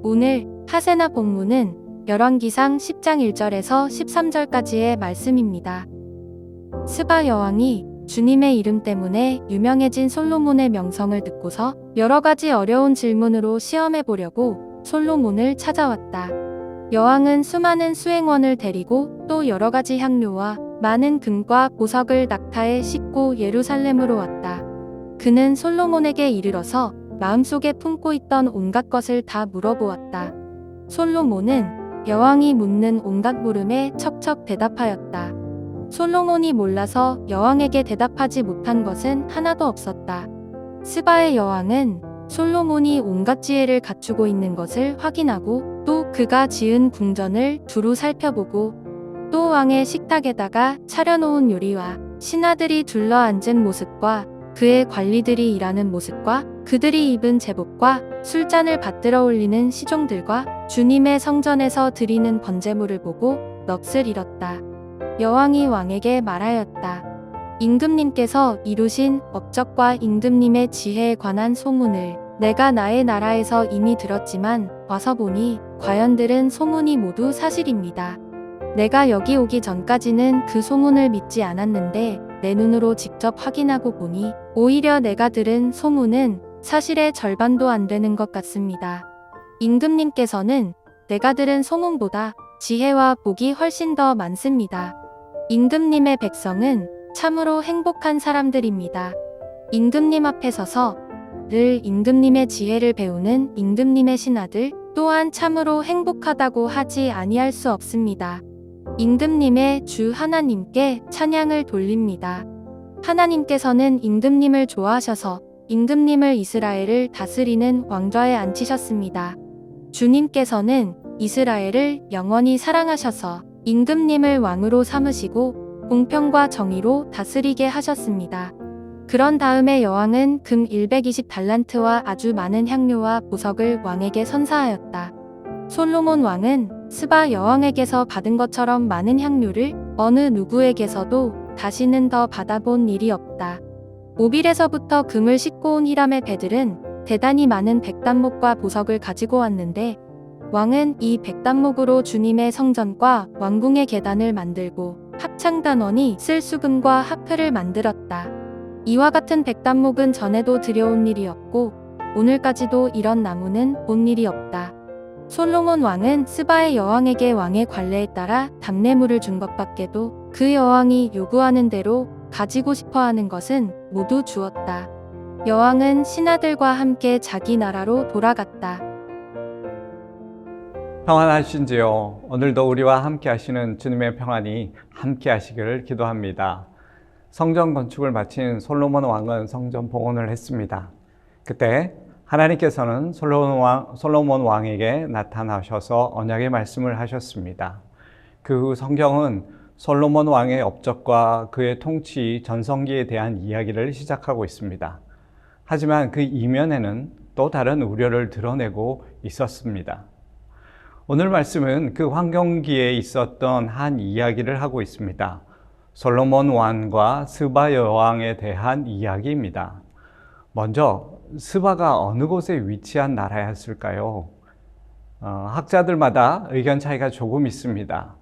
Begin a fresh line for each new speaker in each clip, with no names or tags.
오늘 하세나 본문은 열왕기상 10장 1절에서 13절까지의 말씀입니다. 스바 여왕이 주님의 이름 때문에 유명해진 솔로몬의 명성을 듣고서 여러 가지 어려운 질문으로 시험해 보려고 솔로몬을 찾아왔다. 여왕은 수많은 수행원을 데리고 또 여러 가지 향료와 많은 금과 보석을 낙타에 싣고 예루살렘으로 왔다. 그는 솔로몬에게 이르러서 마음속에 품고 있던 온갖 것을 다 물어보았다. 솔로몬은 여왕이 묻는 온갖 물음에 척척 대답하였다. 솔로몬이 몰라서 여왕에게 대답하지 못한 것은 하나도 없었다. 스바의 여왕은 솔로몬이 온갖 지혜를 갖추고 있는 것을 확인하고 또 그가 지은 궁전을 두루 살펴보고 또 왕의 식탁에다가 차려놓은 요리와 신하들이 둘러앉은 모습과 그의 관리들이 일하는 모습과 그들이 입은 제복과 술잔을 받들어 올리는 시종들과 주님의 성전에서 드리는 번제물을 보고 넋을 잃었다. 여왕이 왕에게 말하였다. 임금님께서 이루신 업적과 임금님의 지혜에 관한 소문을 내가 나의 나라에서 이미 들었지만 와서 보니 과연들은 소문이 모두 사실입니다. 내가 여기 오기 전까지는 그 소문을 믿지 않았는데 내 눈으로 직접 확인하고 보니 오히려 내가 들은 소문은 사실의 절반도 안 되는 것 같습니다. 임금님께서는 내가 들은 소문보다 지혜와 복이 훨씬 더 많습니다. 임금님의 백성은 참으로 행복한 사람들입니다. 임금님 앞에 서서 늘 임금님의 지혜를 배우는 임금님의 신하들 또한 참으로 행복하다고 하지 아니할 수 없습니다. 임금님의 주 하나님께 찬양을 돌립니다. 하나님께서는 임금님을 좋아하셔서 임금님을 이스라엘을 다스리는 왕좌에 앉히셨습니다. 주님께서는 이스라엘을 영원히 사랑하셔서 임금님을 왕으로 삼으시고 공평과 정의로 다스리게 하셨습니다. 그런 다음에 여왕은 금 120달란트와 아주 많은 향료와 보석을 왕에게 선사하였다. 솔로몬 왕은 스바 여왕에게서 받은 것처럼 많은 향료를 어느 누구에게서도 다시는 더 받아본 일이 없다. 오빌에서부터 금을 싣고 온 히람의 배들은 대단히 많은 백단목과 보석을 가지고 왔는데 왕은 이 백단목으로 주님의 성전과 왕궁의 계단을 만들고 합창단원이 쓸 수금과 하프를 만들었다. 이와 같은 백단목은 전에도 들여온 일이 없고 오늘까지도 이런 나무는 본 일이 없다. 솔로몬 왕은 스바의 여왕에게 왕의 관례에 따라 답례물을 준 것밖에도 그 여왕이 요구하는 대로 가지고 싶어하는 것은 모두 주었다. 여왕은 신하들과 함께 자기 나라로 돌아갔다.
평안하신지요? 오늘도 우리와 함께 하시는 주님의 평안이 함께 하시기를 기도합니다. 성전 건축을 마친 솔로몬 왕은 성전 봉헌을 했습니다. 그때 하나님께서는 솔로몬 왕에게 나타나셔서 언약의 말씀을 하셨습니다. 그 후 성경은 솔로몬 왕의 업적과 그의 통치 전성기에 대한 이야기를 시작하고 있습니다. 하지만 그 이면에는 또 다른 우려를 드러내고 있었습니다. 오늘 말씀은 그 황경기에 있었던 한 이야기를 하고 있습니다. 솔로몬 왕과 스바 여왕에 대한 이야기입니다. 먼저 스바가 어느 곳에 위치한 나라였을까요? 학자들마다 의견 차이가 조금 있습니다.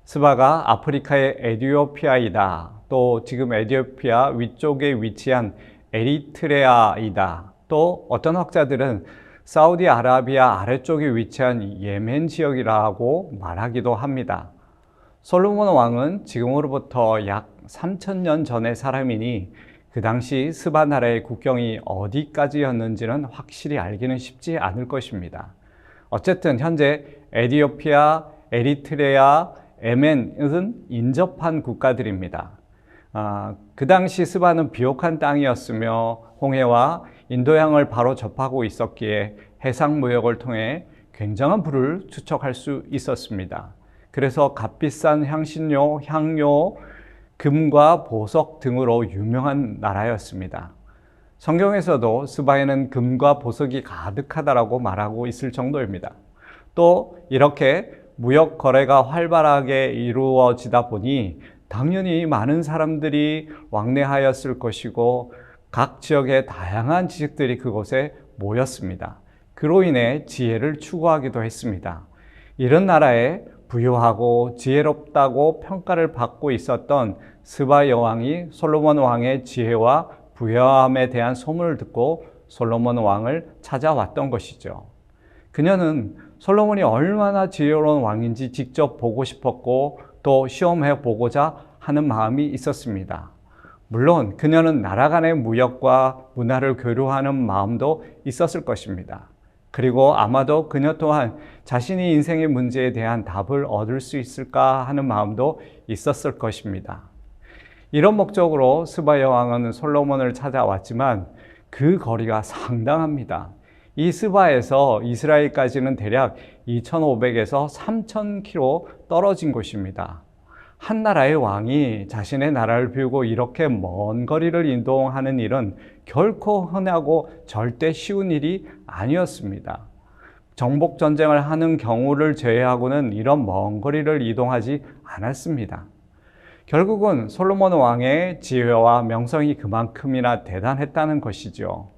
스바가 아프리카의 에티오피아이다. 또 지금 에티오피아 위쪽에 위치한 에리트레아이다. 또 어떤 학자들은 사우디아라비아 아래쪽에 위치한 예멘 지역이라고 말하기도 합니다. 솔로몬 왕은 지금으로부터 약 3000년 전의 사람이니 그 당시 스바 나라의 국경이 어디까지였는지는 확실히 알기는 쉽지 않을 것입니다. 어쨌든 현재 에티오피아, 에리트레아, 예멘은 인접한 국가들입니다. 그 당시 스바는 비옥한 땅이었으며 홍해와 인도양을 바로 접하고 있었기에 해상 무역을 통해 굉장한 부를 축적할 수 있었습니다. 그래서 값비싼 향신료, 향료, 금과 보석 등으로 유명한 나라였습니다. 성경에서도 스바에는 금과 보석이 가득하다라고 말하고 있을 정도입니다. 또 이렇게 무역 거래가 활발하게 이루어지다 보니 당연히 많은 사람들이 왕래하였을 것이고 각 지역의 다양한 지식들이 그곳에 모였습니다. 그로 인해 지혜를 추구하기도 했습니다. 이런 나라에 부유하고 지혜롭다고 평가를 받고 있었던 스바 여왕이 솔로몬 왕의 지혜와 부유함에 대한 소문을 듣고 솔로몬 왕을 찾아왔던 것이죠. 그녀는 솔로몬이 얼마나 지혜로운 왕인지 직접 보고 싶었고 또 시험해 보고자 하는 마음이 있었습니다. 물론 그녀는 나라 간의 무역과 문화를 교류하는 마음도 있었을 것입니다. 그리고 아마도 그녀 또한 자신이 인생의 문제에 대한 답을 얻을 수 있을까 하는 마음도 있었을 것입니다. 이런 목적으로 스바 여왕은 솔로몬을 찾아왔지만 그 거리가 상당합니다. 이 스바에서 이스라엘까지는 대략 2,500에서 3,000km 떨어진 곳입니다. 한 나라의 왕이 자신의 나라를 비우고 이렇게 먼 거리를 이동하는 일은 결코 흔하고 절대 쉬운 일이 아니었습니다. 정복 전쟁을 하는 경우를 제외하고는 이런 먼 거리를 이동하지 않았습니다. 결국은 솔로몬 왕의 지혜와 명성이 그만큼이나 대단했다는 것이죠.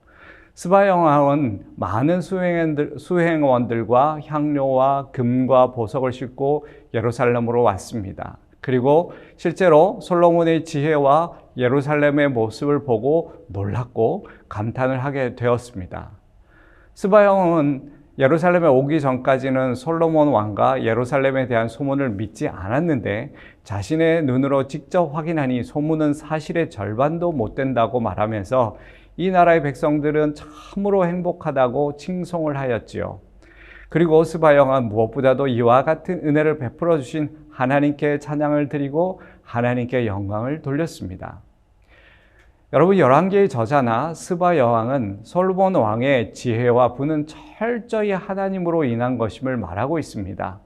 스바 여왕은 많은 수행원들과 향료와 금과 보석을 싣고 예루살렘으로 왔습니다. 그리고 실제로 솔로몬의 지혜와 예루살렘의 모습을 보고 놀랐고 감탄을 하게 되었습니다. 스바 여왕은 예루살렘에 오기 전까지는 솔로몬 왕과 예루살렘에 대한 소문을 믿지 않았는데 자신의 눈으로 직접 확인하니 소문은 사실의 절반도 못 된다고 말하면서 이 나라의 백성들은 참으로 행복하다고 칭송을 하였지요. 그리고 스바 여왕은 무엇보다도 이와 같은 은혜를 베풀어 주신 하나님께 찬양을 드리고 하나님께 영광을 돌렸습니다. 여러분, 열왕기의 저자나 스바 여왕은 솔로몬 왕의 지혜와 부는 철저히 하나님으로 인한 것임을 말하고 있습니다.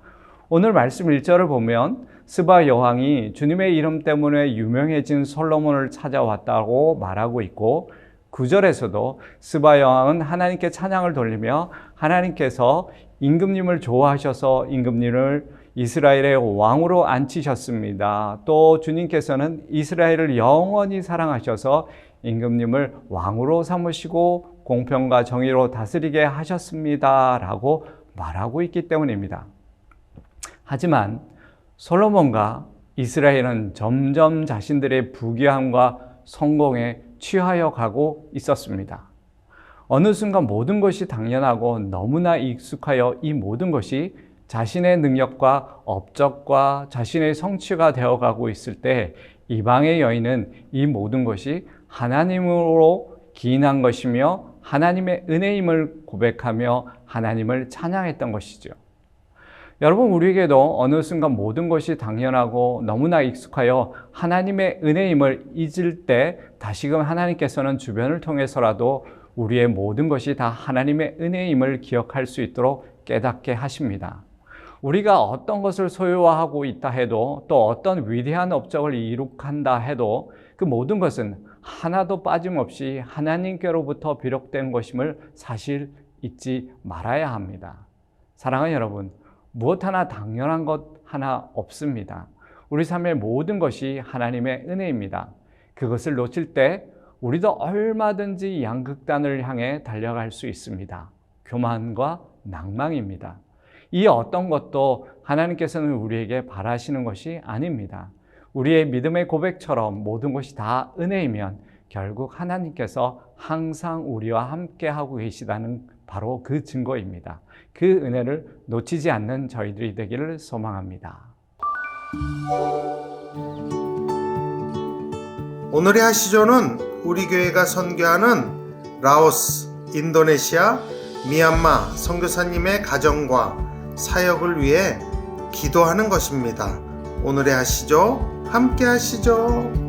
오늘 말씀 1절을 보면 스바 여왕이 주님의 이름 때문에 유명해진 솔로몬을 찾아왔다고 말하고 있고 9절에서도 스바 여왕은 하나님께 찬양을 돌리며 하나님께서 임금님을 좋아하셔서 임금님을 이스라엘의 왕으로 앉히셨습니다. 또 주님께서는 이스라엘을 영원히 사랑하셔서 임금님을 왕으로 삼으시고 공평과 정의로 다스리게 하셨습니다. 라고 말하고 있기 때문입니다. 하지만 솔로몬과 이스라엘은 점점 자신들의 부귀함과 성공에 취하여 가고 있었습니다. 어느 순간 모든 것이 당연하고 너무나 익숙하여 이 모든 것이 자신의 능력과 업적과 자신의 성취가 되어가고 있을 때 이방의 여인은 이 모든 것이 하나님으로 기인한 것이며 하나님의 은혜임을 고백하며 하나님을 찬양했던 것이죠. 여러분, 우리에게도 어느 순간 모든 것이 당연하고 너무나 익숙하여 하나님의 은혜임을 잊을 때 다시금 하나님께서는 주변을 통해서라도 우리의 모든 것이 다 하나님의 은혜임을 기억할 수 있도록 깨닫게 하십니다. 우리가 어떤 것을 소유하고 있다 해도 또 어떤 위대한 업적을 이룩한다 해도 그 모든 것은 하나도 빠짐없이 하나님께로부터 비롯된 것임을 사실 잊지 말아야 합니다. 사랑하는 여러분, 무엇 하나 당연한 것 하나 없습니다. 우리 삶의 모든 것이 하나님의 은혜입니다. 그것을 놓칠 때 우리도 얼마든지 양극단을 향해 달려갈 수 있습니다. 교만과 낭망입니다. 이 어떤 것도 하나님께서는 우리에게 바라시는 것이 아닙니다. 우리의 믿음의 고백처럼 모든 것이 다 은혜이면 결국 하나님께서 항상 우리와 함께 하고 계시다는 바로 그 증거입니다. 그 은혜를 놓치지 않는 저희들이 되기를 소망합니다.
오늘의 하시조는 우리 교회가 선교하는 라오스, 인도네시아, 미얀마 선교사님의 가정과 사역을 위해 기도하는 것입니다. 오늘의 하시조 함께 하시죠.